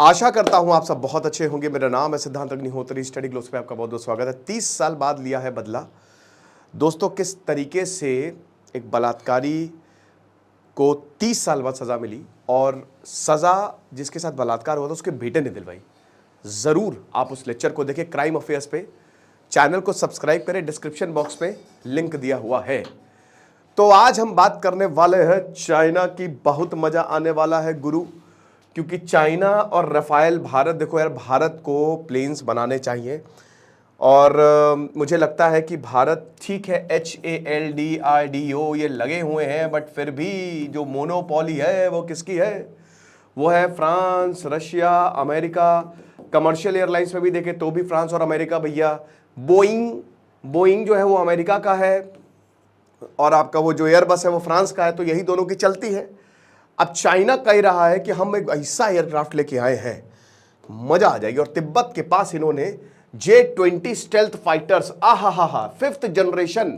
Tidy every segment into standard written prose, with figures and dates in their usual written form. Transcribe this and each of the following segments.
आशा करता हूं आप सब बहुत अच्छे होंगे। मेरा नाम है सिद्धांत अग्निहोत्री। स्टडी ग्लोस पे आपका बहुत बहुत स्वागत है। 30 साल बाद लिया है बदला। दोस्तों, किस तरीके से एक बलात्कारी को 30 साल बाद सजा मिली और सजा जिसके साथ बलात्कार हुआ था उसके बेटे ने दिलवाई। जरूर आप उस लेक्चर को देखें क्राइम अफेयर्स पे। चैनल को सब्सक्राइब करें, डिस्क्रिप्शन बॉक्स में लिंक दिया हुआ है। तो आज हम बात करने वाले हैं चाइना की। बहुत मजा आने वाला है गुरु, क्योंकि चाइना और रफाल भारत, देखो यार, भारत को प्लेन्स बनाने चाहिए और मुझे लगता है कि भारत ठीक है, HALDRDO ये लगे हुए हैं, बट फिर भी जो मोनोपोली है वो किसकी है? वो है France, Russia, America. Commercial airlines में भी देखें तो भी फ्रांस और अमेरिका भैया। बोइंग जो है वो अमेरिका का है और आपका वो जो एयरबस है वो फ्रांस का है, तो यही दोनों की चलती है। अब चाइना कह रहा है कि हम एक ऐसा एयरक्राफ्ट लेके आए हैं, मजा आ जाएगी। और तिब्बत के पास इन्होंने J-20 स्टेल्थ फाइटर्स, आहा 5th जनरेशन।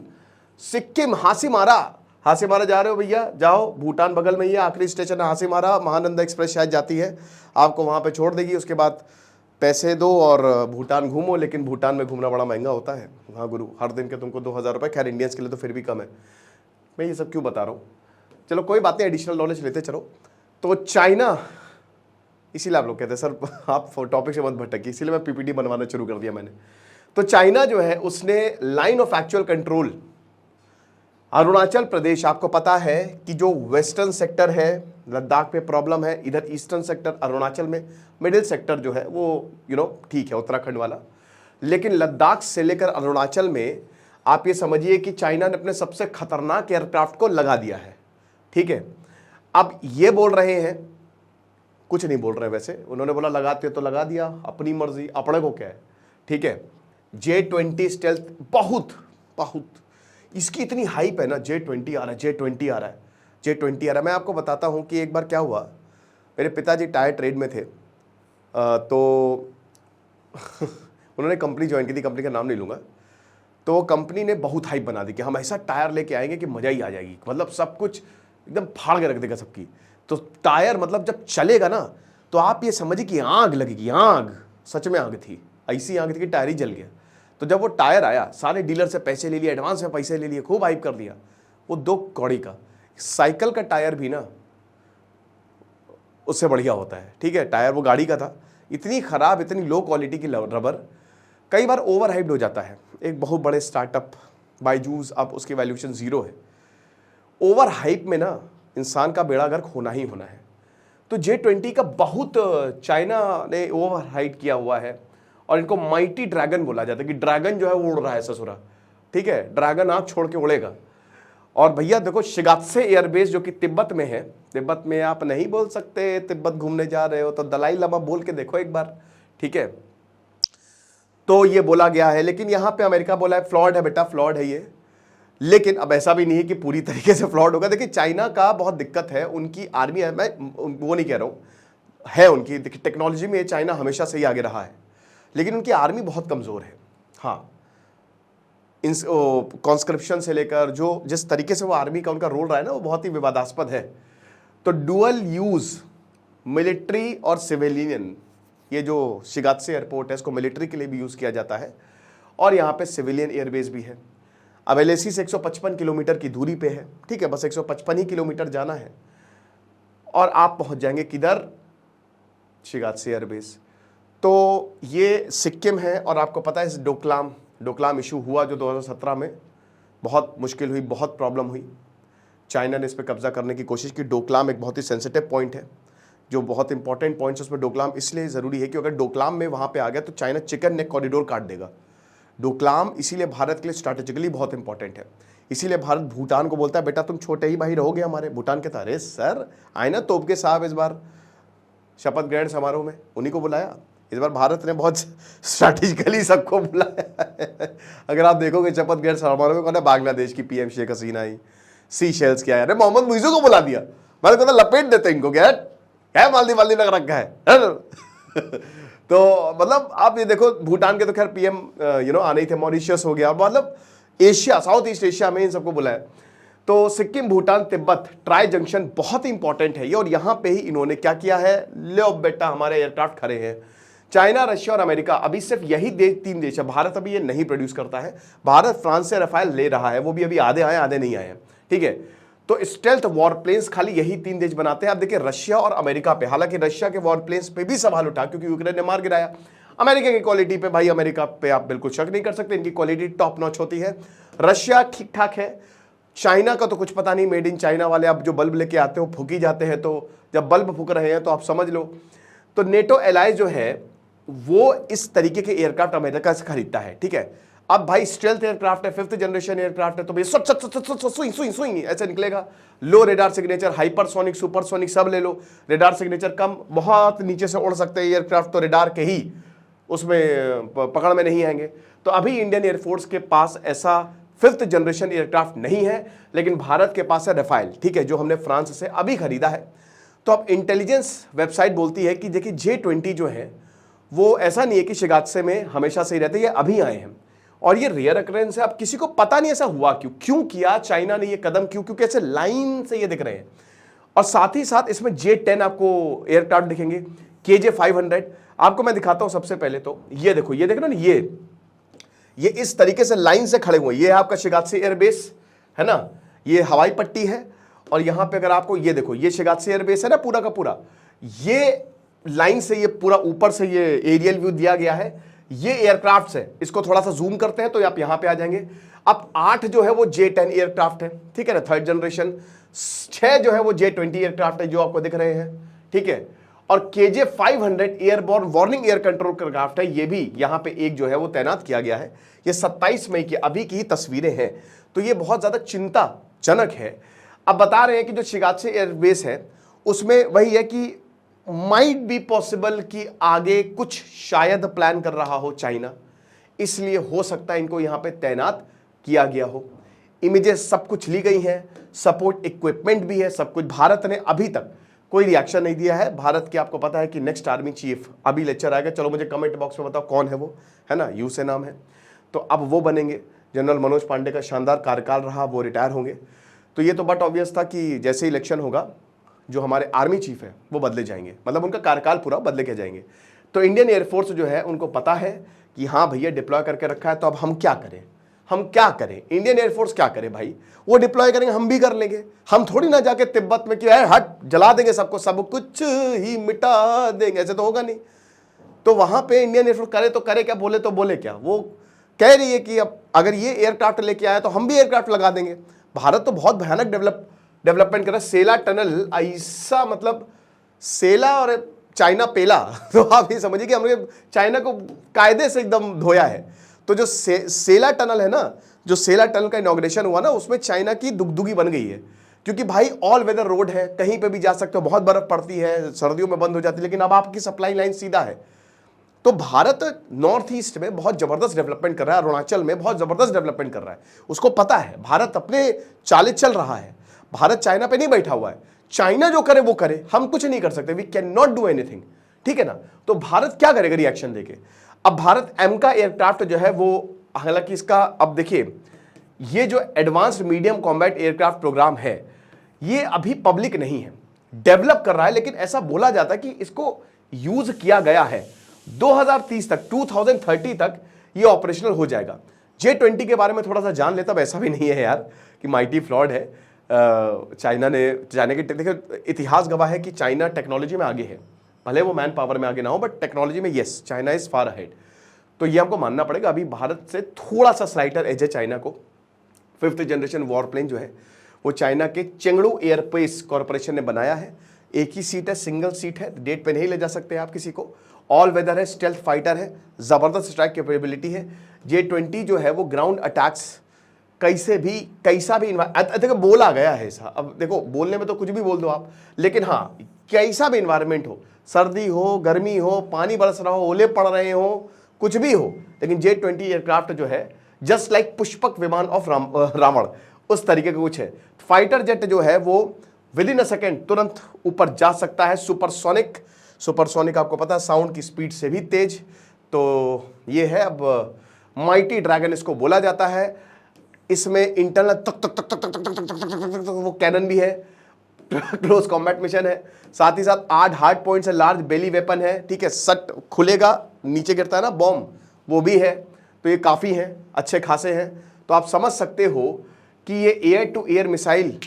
सिक्किम हासीमारा जा रहे हो भैया, जाओ, भूटान बगल में ही है, आखिरी स्टेशन है हासीमारा। महानंदा एक्सप्रेस शायद जाती है, आपको वहां पे छोड़ देगी, उसके बाद पैसे दो और भूटान घूमो। लेकिन भूटान में घूमना बड़ा महंगा होता है। हाँ गुरु, हर दिन के तुमको 2000 रुपये। खैर इंडियंस के लिए तो फिर भी कम है। मैं ये सब क्यों बता रहा हूँ, चलो कोई बात नहीं, एडिशनल नॉलेज लेते चलो। तो चाइना, इसीलिए आप लोग कहते हैं सर आप टॉपिक से मत भटकिए, इसीलिए मैं PPT बनवाना शुरू कर दिया मैंने। तो चाइना जो है उसने line of actual control Arunachal Pradesh, आपको पता है कि जो वेस्टर्न सेक्टर है लद्दाख पे प्रॉब्लम है, इधर ईस्टर्न सेक्टर अरुणाचल में, मिडिल सेक्टर जो है वो ठीक है उत्तराखंड वाला। लेकिन लद्दाख से लेकर अरुणाचल में आप ये समझिए कि चाइना ने अपने सबसे खतरनाक एयरक्राफ्ट को लगा दिया है। ठीक है, अब ये बोल रहे हैं, कुछ नहीं बोल रहे वैसे, उन्होंने बोला लगाते तो लगा दिया, अपनी मर्जी, अपने को क्या है। ठीक है, J-20 स्टेल्थ बहुत इसकी इतनी हाइप है ना, J-20 आ रहा है, J-20 आ रहा है, J-20 आ रहा है। मैं आपको बताता हूं कि एक बार क्या हुआ, मेरे पिताजी टायर ट्रेड में थे, तो उन्होंने कंपनी ज्वाइन की थी, कंपनी का नाम नहीं लूंगा। तो कंपनी ने बहुत हाइप बना दी कि हम ऐसा टायर लेके आएंगे कि मजा ही आ जाएगी, मतलब सब कुछ एकदम फाड़ के रख देगा सबकी। तो टायर मतलब जब चलेगा ना, तो आप ये समझिए कि आग लगेगी, आग, सच में आग थी, ऐसी आग थी कि टायर ही जल गया। तो जब वो टायर आया, सारे डीलर से पैसे ले लिए, एडवांस में पैसे ले लिए, खूब हाइप कर दिया। वो 2 कौड़ी का साइकिल का टायर भी ना उससे बढ़िया होता है। ठीक है, टायर वो गाड़ी का था, इतनी खराब, इतनी लो क्वालिटी की रबर, कई बार ओवर हाइप्ड हो जाता है। एक बहुत बड़े स्टार्टअप बायजूस, अब उसकी वैल्यूएशन 0 है। ओवर हाइप में ना इंसान का बेड़ा गर्क होना ही होना है। तो J-20 का बहुत चाइना ने ओवर हाइप किया हुआ है और इनको माइटी ड्रैगन बोला जाता है कि ड्रैगन जो है वो उड़ रहा है ससुरा। ठीक है, ड्रैगन आंख छोड़ के उड़ेगा। और भैया देखो, शिगात्से एयरबेस जो कि तिब्बत में है, तिब्बत में आप नहीं बोल सकते, तिब्बत घूमने जा रहे हो तो दलाई लामा बोल के देखो एक बार। ठीक है, तो ये बोला गया है, लेकिन यहां पे अमेरिका बोला है फ्लॉड है बेटा, फ्लॉड है ये। लेकिन अब ऐसा भी नहीं है कि पूरी तरीके से फ्लॉड होगा। देखिए चाइना का बहुत दिक्कत है, उनकी आर्मी है, मैं वो नहीं कह रहा हूं, है उनकी, देखिए टेक्नोलॉजी में चाइना हमेशा से ही आगे रहा है, लेकिन उनकी आर्मी बहुत कमजोर है। हाँ, कॉन्स्क्रिप्शन से लेकर जो जिस तरीके से वो आर्मी का उनका रोल रहा है ना, वो बहुत ही विवादास्पद है। तो डुअल यूज मिलिट्री और सिविलियन, ये जो शिगात्से एयरपोर्ट है इसको मिलिट्री के लिए भी यूज किया जाता है और यहाँ पे सिविलियन एयरबेस भी है। अब LAC से 155 किलोमीटर की दूरी पे है। ठीक है, बस 155 ही किलोमीटर जाना है और आप पहुंच जाएंगे किधर? Shigatse airbase. तो ये सिक्किम है और आपको पता है इस डोकलाम इशू हुआ जो 2017 में, बहुत मुश्किल हुई, बहुत प्रॉब्लम हुई। चाइना ने इस पर कब्जा करने की कोशिश की। डोकलाम एक बहुत ही सेंसिटिव पॉइंट है, जो बहुत इंपॉर्टेंट पॉइंट्स उसमें डोकलाम इसलिए ज़रूरी है कि अगर डोकलाम में वहाँ पे आ गया तो चाइना चिकन नेक कॉरिडोर काट देगा। डोकलाम इसीलिए भारत के लिए स्ट्रैटेजिकली बहुत इंपॉर्टेंट है। इसीलिए भारत भूटान को बोलता है बेटा तुम छोटे ही भाई रहोगे हमारे। भूटान कहता है अरे सर आए ना तोप के साहब इस बार शपथ ग्रहण समारोह में, उन्हीं को बुलाया। इस बार भारत ने बहुत स्ट्रैटेजिकली सबको बुलाया। अगर आप देखोगे शपथ ग्रहण समारोह में कौन है? बांग्लादेश की PM शेख हसीना आई, सीशेल्स की आया, मोहम्मद मुइज़ू को बुला दिया। मैंने कहा लपेट देते इनको, क्या मालदीव लग रखा है। तो मतलब आप ये देखो, भूटान के तो खैर PM आने ही थे, मॉरिशियस हो गया, मतलब एशिया, साउथ ईस्ट एशिया में इन सबको बुलाया। तो सिक्किम भूटान तिब्बत ट्राई जंक्शन बहुत ही इंपॉर्टेंट है ये, और यहां पे ही इन्होंने क्या किया है, लो बेटा हमारे एयरक्राफ्ट खड़े हैं। चाइना, रशिया और अमेरिका, अभी सिर्फ यही तीन देश है। भारत अभी ये नहीं प्रोड्यूस करता है। भारत फ्रांस से राफेल ले रहा है, वो भी अभी आधे आए आधे नहीं आए हैं, ठीक है। तो स्टेल्थ वॉर प्लेन्स खाली यही तीन देश बनाते हैं। अब देखिए रशिया और अमेरिका पे, हालांकि रशिया के वॉर प्लेन्स पे भी सवाल उठा क्योंकि यूक्रेन ने मार गिराया। अमेरिका की क्वालिटी पे भाई, अमेरिका पे आप बिल्कुल शक नहीं कर सकते, इनकी क्वालिटी टॉप नॉच होती है। रशिया ठीक ठाक है। चाइना का तो कुछ पता नहीं, मेड इन चाइना वाले अब जो बल्ब लेके आते हो फूकी जाते हैं, तो जब बल्ब फूक रहे हैं तो आप समझ लो। तो नेटो एलाय जो है वो इस तरीके के एयरक्राफ्ट अमेरिका से खरीदता है, ठीक है। अब भाई स्टेल्थ एयरक्राफ्ट है, 5th जनरेशन एयरक्राफ्ट है, तो भाई सुई ऐसे निकलेगा। लो रेडार सिग्नेचर, हाइपरसोनिक, सुपरसोनिक सब ले लो। रेडार सिग्नेचर कम, बहुत नीचे से उड़ सकते हैं एयरक्राफ्ट, तो रेडार के ही उसमें पकड़ में नहीं आएंगे। तो अभी इंडियन एयरफोर्स के पास ऐसा 5th जनरेशन एयरक्राफ्ट नहीं है, लेकिन भारत के पास है राफेल, ठीक है, जो हमने फ्रांस से अभी खरीदा है। तो अब इंटेलिजेंस वेबसाइट बोलती है कि देखिए J-20 जो है वो ऐसा नहीं है कि शिगात्से में हमेशा से ही रहते, ये अभी आए हैं और ये रेयर अकरेंस है। अब किसी को पता नहीं ऐसा हुआ क्यों किया चाइना ने ये कदम, क्योंकि ऐसे लाइन से ये दिख रहे हैं। और साथ ही साथ इसमें J-10 आपको एयरक्राफ्ट दिखेंगे, KJ-500 आपको मैं दिखाता हूं। सबसे पहले तो ये देखो, ये देख रहे हो ना, ये इस तरीके से लाइन से खड़े हुए। ये आपका शिगात्से एयरबेस है ना, ये हवाई पट्टी है, और यहां पे अगर आपको ये देखो, ये शिगात्से एयरबेस है ना पूरा का पूरा, ये लाइन से ये पूरा ऊपर से ये एरियल व्यू दिया गया है। ये एयरक्राफ्ट है, इसको थोड़ा सा जूम करते हैं तो आप यहां पे आ जाएंगे। अब 8 जो है वो J-10 एयरक्राफ्ट है, ठीक है ना, 3rd जनरेशन। 6 जो है वो J-20 एयरक्राफ्ट है जो आपको दिख रहे हैं, ठीक है। और KJ-500 airborne warning air control aircraft है, ये भी यहां पे एक जो है वो तैनात किया गया है। ये 27 मई की अभी की तस्वीरें हैं, तो ये बहुत ज्यादा चिंताजनक है। अब बता रहे हैं कि जो शिगात्से एयरबेस है उसमें वही है कि माइट बी पॉसिबल कि आगे कुछ शायद प्लान कर रहा हो चाइना, इसलिए हो सकता है इनको यहां पे तैनात किया गया हो। इमेजेस सब कुछ ली गई हैं, सपोर्ट इक्विपमेंट भी है, सब कुछ। भारत ने अभी तक कोई रिएक्शन नहीं दिया है। भारत के आपको पता है कि नेक्स्ट आर्मी चीफ अभी लेक्चर आएगा, चलो मुझे कमेंट बॉक्स में बताओ कौन है वो, है ना, यू से नाम है, तो अब वो बनेंगे। जनरल मनोज पांडे का शानदार कार्यकाल रहा, वो रिटायर होंगे। तो ये तो बट ऑब्वियस था कि जैसे इलेक्शन होगा जो हमारे आर्मी चीफ है वो बदले जाएंगे, मतलब उनका कार्यकाल पूरा बदले के जाएंगे। तो इंडियन एयरफोर्स जो है उनको पता है कि हाँ भैया डिप्लॉय करके रखा है, तो अब हम क्या करें, हम क्या करें, इंडियन एयरफोर्स क्या करे भाई। वो डिप्लॉय करेंगे, हम भी कर लेंगे। हम थोड़ी ना जाके तिब्बत में क्या है हट जला देंगे सबको, सब कुछ ही मिटा देंगे, ऐसे तो होगा नहीं। तो वहां पे इंडियन एयरफोर्स करे तो करे क्या, बोले तो बोले क्या। वो कह रही है कि अब अगर ये एयरक्राफ्ट लेके आया तो हम भी एयरक्राफ्ट लगा देंगे। भारत तो बहुत भयानक डेवलपमेंट कर रहा है। सेला टनल ऐसा, मतलब सेला और चाइना पेला तो आप ये समझिए कि हमने चाइना को कायदे से एकदम धोया है। तो जो सेला टनल है ना, जो सेला टनल का इनॉग्रेशन हुआ ना, उसमें चाइना की दुगदुगी बन गई है, क्योंकि भाई ऑल वेदर रोड है, कहीं पे भी जा सकते हो, बहुत बर्फ पड़ती है, सर्दियों में बंद हो जाती है, लेकिन अब आपकी सप्लाई लाइन सीधा है। तो भारत नॉर्थ ईस्ट में बहुत जबरदस्त डेवलपमेंट कर रहा है, अरुणाचल में बहुत जबरदस्त डेवलपमेंट कर रहा है, उसको पता है। भारत अपने चाले चल रहा है, भारत चाइना पे नहीं बैठा हुआ है। चाइना जो करे वो करे, हम कुछ नहीं कर सकते, we can not do anything, ठीक है ना। तो भारत क्या करेगा रिएक्शन देके। अब भारत एम का एयरक्राफ्ट जो है वो, हालांकि इसका अब देखिए, ये जो advanced medium combat aircraft program है ये अभी पब्लिक नहीं है, डेवलप कर रहा है, लेकिन ऐसा बोला जाता है कि इसको यूज किया गया है 2030 तक, 2030 तक ये ऑपरेशनल हो जाएगा। J-20 के बारे में थोड़ा सा जान लेता, वैसा भी नहीं है यार कि माइटी फ्लॉड है। चाइना के देखिए इतिहास गवाह है कि चाइना टेक्नोलॉजी में आगे है, भले वो मैन पावर में आगे ना हो, बट टेक्नोलॉजी में yes China is far ahead. तो ये हमको मानना पड़ेगा। अभी भारत से थोड़ा सा स्लाइटर एज है चाइना को। 5th जनरेशन वॉरप्लेन जो है वो चाइना के चेंगडू एयरस्पेस कॉर्पोरेशन ने बनाया है। एक ही सीट है, सिंगल सीट है, डेट पे नहीं ले जा सकते आप किसी को। ऑल वेदर है, स्टेल्थ फाइटर है, जबरदस्त स्ट्राइक कैपेबिलिटी है। J-20 जो है वो ग्राउंड अटैक्स कैसा भी देखो बोला गया है ऐसा। अब देखो बोलने में तो कुछ भी बोल दो आप, लेकिन हाँ कैसा भी इन्वायरमेंट हो, सर्दी हो, गर्मी हो, पानी बरस रहा हो, ओले पड़ रहे हो, कुछ भी हो, लेकिन J-20 एयरक्राफ्ट जो है जस्ट लाइक पुष्पक विमान ऑफ रावण, उस तरीके का कुछ है। फाइटर जेट जो है वो विद इन अ सेकेंड तुरंत ऊपर जा सकता है। सुपरसोनिक आपको पता है साउंड की स्पीड से भी तेज। तो ये है, अब माइटी ड्रैगन इसको बोला जाता है। इसमें इंटरनल तक तक तक तक तक तक तक तक तक वो कैनन भी है, क्लोज कॉम्बैट मिशन है, साथ ही साथ 8 हार्ड पॉइंट्स है, लार्ज बेली वेपन है, ठीक है, सट खुलेगा नीचे गिरता है ना बॉम्ब, वो भी है। तो ये काफ़ी हैं, अच्छे खासे हैं। तो आप समझ सकते हो कि ये एयर टू एयर मिसाइल,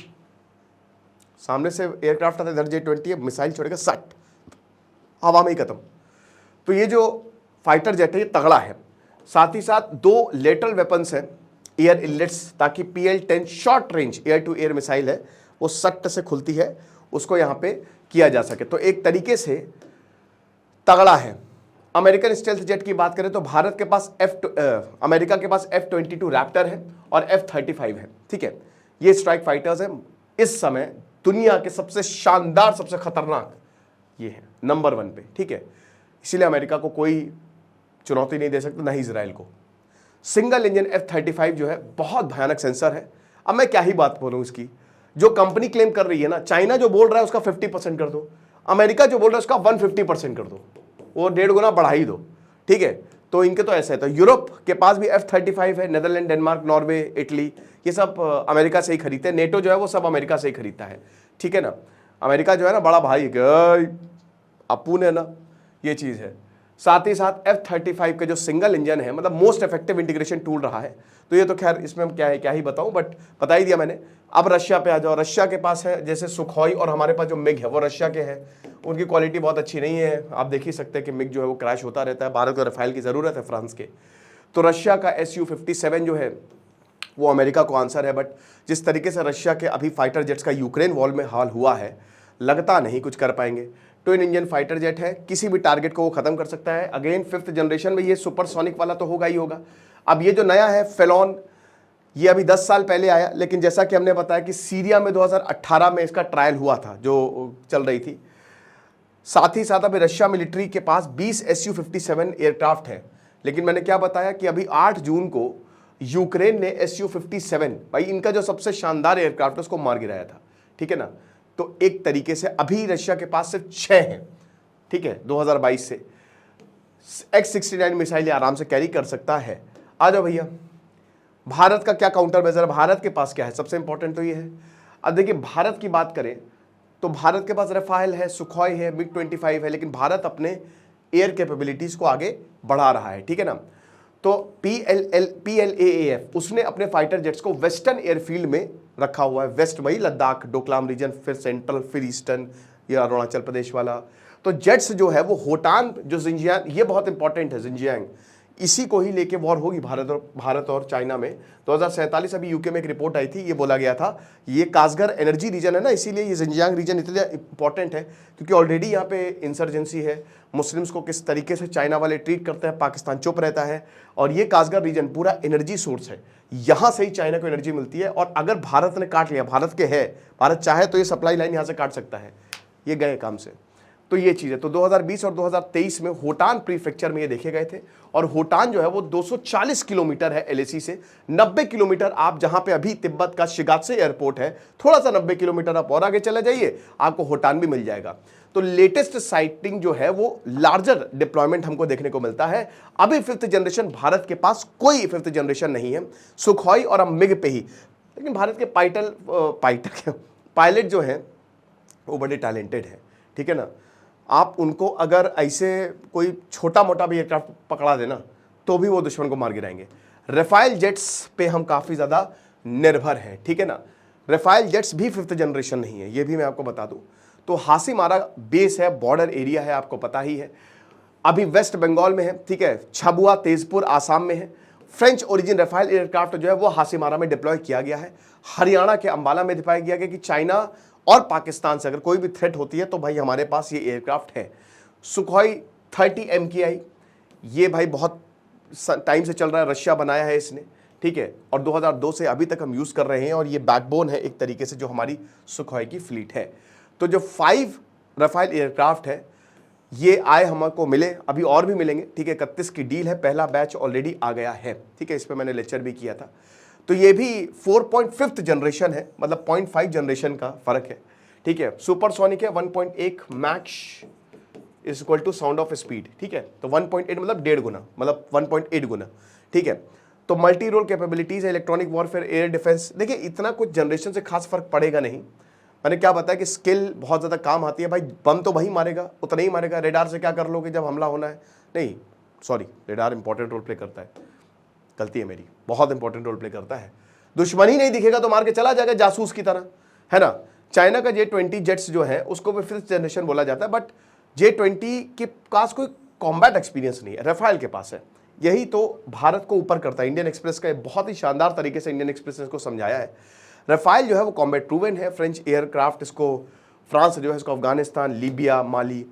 सामने से एयरक्राफ्ट आता है, इधर J-20 है, मिसाइल छोड़ेगा सट हवा में ही खत्म। तो ये जो फाइटर जेट है ये तगड़ा है। साथ ही साथ 2 लेटरल वेपन्स हैं, एयर इनलेट्स, ताकि PL-10 short range air to air missile है वो सट्ट से खुलती है, उसको यहां पे किया जा सके। तो एक तरीके से तगड़ा है। अमेरिकन स्टेल्थ जेट की बात करें तो भारत के पास अमेरिका के पास F-22 रैप्टर है और F-35 है, ठीक है। ये स्ट्राइक फाइटर्स हैं, इस समय दुनिया के सबसे शानदार, सबसे खतरनाक ये है, नंबर 1 पे, ठीक है। इसीलिए अमेरिका को कोई चुनौती नहीं दे सकता, ना ही इजराइल को। सिंगल इंजन F-35 जो है बहुत भयानक सेंसर है। अब मैं क्या ही बात बोलूं इसकी, जो कंपनी क्लेम कर रही है ना, चाइना जो बोल रहा है उसका 50% कर दो, अमेरिका जो बोल रहा है उसका 150% कर दो, वो 1.5 गुना बढ़ा ही दो, ठीक है। तो इनके तो ऐसा है। तो यूरोप के पास भी F-35 है, नेदरलैंड, डेनमार्क, नॉर्वे, इटली, ये सब अमेरिका से ही खरीदते हैं। नेटो जो है वो सब अमेरिका से ही खरीदता है, ठीक है ना। अमेरिका जो है ना बड़ा भाई, अपू ने ना, ये चीज़ है। साथ ही साथ F-35 के जो सिंगल इंजन है, मतलब मोस्ट इफेक्टिव इंटीग्रेशन टूल रहा है। तो ये तो खैर इसमें क्या है, क्या ही बताऊं, बट बता ही दिया मैंने। अब रशिया पे आ जाओ। रशिया के पास है जैसे सुखोई, और हमारे पास जो मिग है वो रशिया के हैं। उनकी क्वालिटी बहुत अच्छी नहीं है, आप देख ही सकते हैं कि मिग जो है वो क्रैश होता रहता है। भारत को रफाइल की ज़रूरत है, फ्रांस के। तो रशिया का Su-57 जो है वो अमेरिका को आंसर है। बट जिस तरीके से रशिया के अभी फाइटर जेट्स का यूक्रेन वॉर में हाल हुआ है, लगता नहीं कुछ कर पाएंगे। ट्विन इंजन फाइटर जेट है, किसी भी टारगेट को वो खत्म कर सकता है। अगेन 5th जनरेशन में ये सुपरसोनिक वाला तो होगा ही होगा। अब ये जो नया है फेलॉन, ये अभी 10 साल पहले आया, लेकिन जैसा कि हमने बताया कि सीरिया में 2018 में इसका ट्रायल हुआ था जो चल रही थी। साथ ही साथ अभी रशिया मिलिट्री के पास 20 Su-57 एयरक्राफ्ट है। लेकिन मैंने क्या बताया कि अभी 8 जून को यूक्रेन ने Su-57, भाई इनका जो सबसे शानदार एयरक्राफ्ट है, उसको मार गिराया था, ठीक है ना। तो एक तरीके से अभी रशिया के पास सिर्फ 6 हैं, ठीक है, 2022 से। X-69 मिसाइल आराम से कैरी कर सकता है। आ जाओ भैया, भारत का क्या काउंटर मेजर है, भारत के पास क्या है, सबसे इंपॉर्टेंट तो ये है। अब देखिए भारत की बात करें तो भारत के पास रफाल है, सुखोई है, MiG-25 है, लेकिन भारत अपने एयर कैपेबिलिटीज को आगे बढ़ा रहा है, ठीक है ना। तो PLAAF उसने अपने फाइटर जेट्स को वेस्टर्न एयरफील्ड में रखा हुआ है। वेस्ट वही लद्दाख, डोकलाम रीजन, फिर सेंट्रल, फिर ईस्टर्न, या अरुणाचल प्रदेश वाला। तो जेट्स जो है वो होटान, जो जिंजियांग, ये बहुत इंपॉर्टेंट है, जिंजियांग, इसी को ही लेके वॉर होगी भारत और चाइना में। 2047 अभी यूके में एक रिपोर्ट आई थी, ये बोला गया था ये कासगर एनर्जी रीजन है ना, इसीलिए ये जिंजियांग रीजन इतना इंपॉर्टेंट है, क्योंकि ऑलरेडी यहाँ पे इंसर्जेंसी है। मुस्लिम्स को किस तरीके से चाइना वाले ट्रीट करते हैं, पाकिस्तान चुप रहता है, और ये कासगर रीजन पूरा एनर्जी सोर्स है, यहाँ से ही चाइना को एनर्जी मिलती है। और अगर भारत ने काट लिया, भारत के है, भारत चाहे तो ये सप्लाई लाइन यहाँ से काट सकता है, ये गए काम से। तो ये चीज़ है। तो 2020 और 2023 में होटान प्रीफेक्चर में ये देखे गए थे, और होटान जो है वो 240 किलोमीटर है LAC से। 90 किलोमीटर आप जहां पे अभी तिब्बत का शिगात्से एयरपोर्ट है, थोड़ा सा 90 किलोमीटर आप और आगे चले जाइए, आपको होटान भी मिल जाएगा। तो लेटेस्ट साइटिंग जो है वो लार्जर डिप्लॉयमेंट हमको देखने को मिलता है। अभी 5th जनरेशन भारत के पास कोई 5th जनरेशन नहीं है, सुखोई और अब मिग पे ही। लेकिन भारत के पायलट जो हैं वो बड़े टैलेंटेड हैं, ठीक है ना। आप उनको अगर ऐसे कोई छोटा मोटा भी एयरक्राफ्ट पकड़ा देना तो भी वो दुश्मन को मार गिराएंगे। रफाइल जेट्स पे हम काफ़ी ज़्यादा निर्भर हैं, ठीक है ना। रफाइल जेट्स भी 5th जनरेशन नहीं है, ये भी मैं आपको बता दूं। तो हासीमारा बेस है, बॉर्डर एरिया है, आपको पता ही है। अभी वेस्ट बंगाल में है, ठीक है, छबुआ तेजपुर आसाम में है। फ्रेंच ओरिजिन रफाइल एयरक्राफ्ट जो है वो हासीमारा में डिप्लॉय किया गया है। हरियाणा के अंबाला में दिखाया गया कि चाइना और पाकिस्तान से अगर कोई भी थ्रेट होती है तो भाई हमारे पास ये एयरक्राफ्ट है। सुखोई 30 MKI, ये भाई बहुत टाइम से चल रहा है, रशिया बनाया है इसने, ठीक है, और 2002 से अभी तक हम यूज़ कर रहे हैं, और ये बैकबोन है एक तरीके से जो हमारी सुखोई की फ्लीट है। तो जो 5 रफाइल एयरक्राफ्ट है ये आए हमको मिले, अभी और भी मिलेंगे, ठीक है। 31 की डील है, पहला बैच ऑलरेडी आ गया है, ठीक है, इस पर मैंने लेक्चर भी किया था। तो ये भी 4.5th जनरेशन है, मतलब 0.5 जनरेशन का फर्क है, ठीक है। सुपरसोनिक है, 1.1 machs is equal to sound of speed, ठीक है। तो 1.8 मतलब 1.5 गुना, मतलब 1.8 गुना, ठीक है। तो मल्टी रोल कैपेबिलिटीज है, इलेक्ट्रॉनिक वॉरफेयर, एयर डिफेंस। देखिए इतना कुछ जनरेशन से खास फर्क पड़ेगा नहीं। मैंने क्या बताया कि स्किल बहुत ज़्यादा काम आती है भाई। बम तो वही मारेगा, उतना ही मारेगा। रेडार से क्या कर लोगे जब हमला होना है? नहीं, sorry, radar important role play करता है, गलती है मेरी, बहुत इंपॉर्टेंट रोल प्ले करता है। दुश्मन ही नहीं दिखेगा तो मार के चला जाएगा जासूस की तरह, है ना। चाइना का J-20 जेट्स जो है उसको भी 5th जनरेशन बोला जाता है, बट J-20 के पास कोई कॉम्बैट एक्सपीरियंस नहीं है, राफेल के पास है। यही तो भारत को ऊपर करता है। इंडियन एक्सप्रेस का बहुत ही शानदार तरीके से इंडियन एक्सप्रेस ने इसको समझाया है। राफेल जो है वो कॉम्बैट प्रूवन है। फ्रेंच एयरक्राफ्ट इसको, फ्रांस जो है इसको अफगानिस्तान, लीबिया, माली।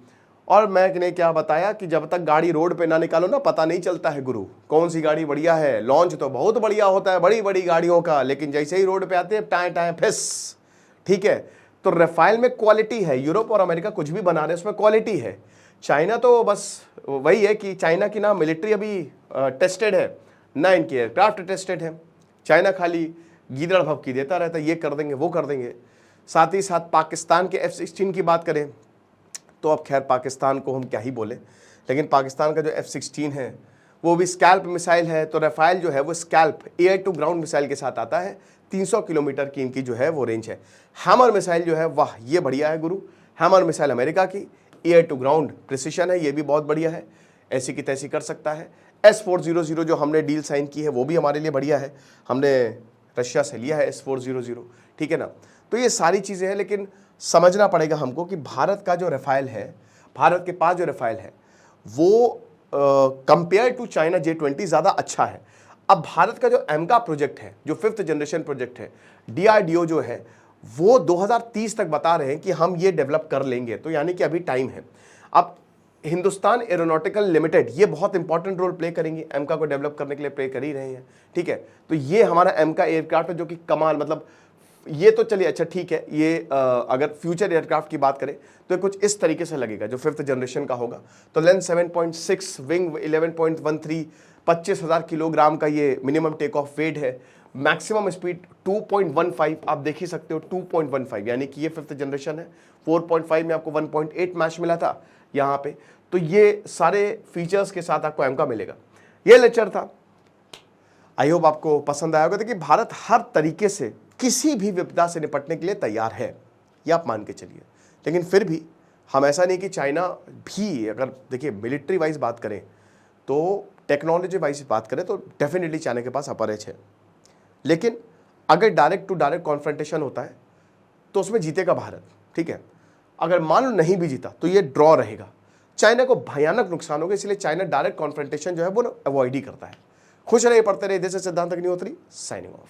और मैंने क्या बताया कि जब तक गाड़ी रोड पे ना निकालो ना, पता नहीं चलता है गुरु कौन सी गाड़ी बढ़िया है। लॉन्च तो बहुत बढ़िया होता है बड़ी बड़ी गाड़ियों का, लेकिन जैसे ही रोड पे आते हैं टाएं टाएं फिस। ठीक है, तो राफेल में क्वालिटी है। यूरोप और अमेरिका कुछ भी बना रहे हैं उसमें क्वालिटी है। चाइना तो बस वही है कि चाइना की ना मिलिट्री अभी टेस्टेड है, ना इनकी एयरक्राफ्ट टेस्टेड है। चाइना खाली गीदड़ भभकी देता रहता है, ये कर देंगे वो कर देंगे। साथ ही साथ पाकिस्तान के F-16 की बात करें तो अब खैर पाकिस्तान को हम क्या ही बोले, लेकिन पाकिस्तान का जो F-16 है वो भी स्कैल्प मिसाइल है। तो राफेल जो है वो SCALP air to ground missile के साथ आता है। 300 किलोमीटर की इनकी जो है वो रेंज है। हैमर मिसाइल जो है, वाह ये बढ़िया है गुरु। हैमर मिसाइल अमेरिका की, एयर टू ग्राउंड प्रिसिशन है, ये भी बहुत बढ़िया है, ऐसी की तैसी कर सकता है। S-400 जो हमने डील साइन की है वो भी हमारे लिए बढ़िया है, हमने रशिया से लिया है S-400, ठीक है ना। तो ये सारी चीज़ें हैं, लेकिन समझना पड़ेगा हमको कि भारत का जो राफेल है, भारत के पास जो राफेल है वो कंपेयर टू चाइना J-20 ज़्यादा अच्छा है। अब भारत का जो एमका प्रोजेक्ट है, जो 5th जनरेशन प्रोजेक्ट है, DRDO जो है वो 2030 तक बता रहे हैं कि हम ये डेवलप कर लेंगे, तो यानी कि अभी टाइम है। अब हिंदुस्तान एरोनॉटिकल लिमिटेड ये बहुत इंपॉर्टेंट रोल प्ले करेंगे, एमका को डेवलप करने के लिए प्ले कर ही रहे हैं, ठीक है। तो ये हमारा एमका एयरक्राफ्ट है जो कि कमाल, मतलब ये तो चलिए अच्छा ठीक है। ये अगर फ्यूचर एयरक्राफ्ट की बात करें तो कुछ इस तरीके से लगेगा जो 5th जनरेशन का होगा। तो लेंथ 7.6, विंग 11.13, 25,000 किलोग्राम का ये मिनिमम टेक ऑफ वेट है। मैक्सिमम स्पीड 2.15, आप देख ही सकते हो 2.15, यानी कि ये 5th जनरेशन है। 4.5 में आपको 1.8 मैच मिला था यहाँ पे। तो ये सारे फीचर्स के साथ आपको एमका मिलेगा। ये लेक्चर था, आई होप आपको पसंद आया होगा। देखिए भारत हर तरीके से किसी भी विपदा से निपटने के लिए तैयार है, ये आप मान के चलिए। लेकिन फिर भी हम ऐसा नहीं कि चाइना भी, अगर देखिए मिलिट्री वाइज बात करें तो, टेक्नोलॉजी वाइज बात करें तो डेफिनेटली चाइना के पास अपर एज है। लेकिन अगर डायरेक्ट टू डायरेक्ट कॉन्फ्रंटेशन होता है तो उसमें जीतेगा भारत, ठीक है। अगर मान लो नहीं भी जीता तो ये ड्रॉ रहेगा, चाइना को भयानक नुकसान होगा। इसलिए चाइना डायरेक्ट कॉन्फ्रंटेशन जो है वो अवॉइड ही करता है। खुश रहिए, पढ़ते रहिए। दिस इज सिद्धांत अग्निहोत्री, साइनिंग ऑफ।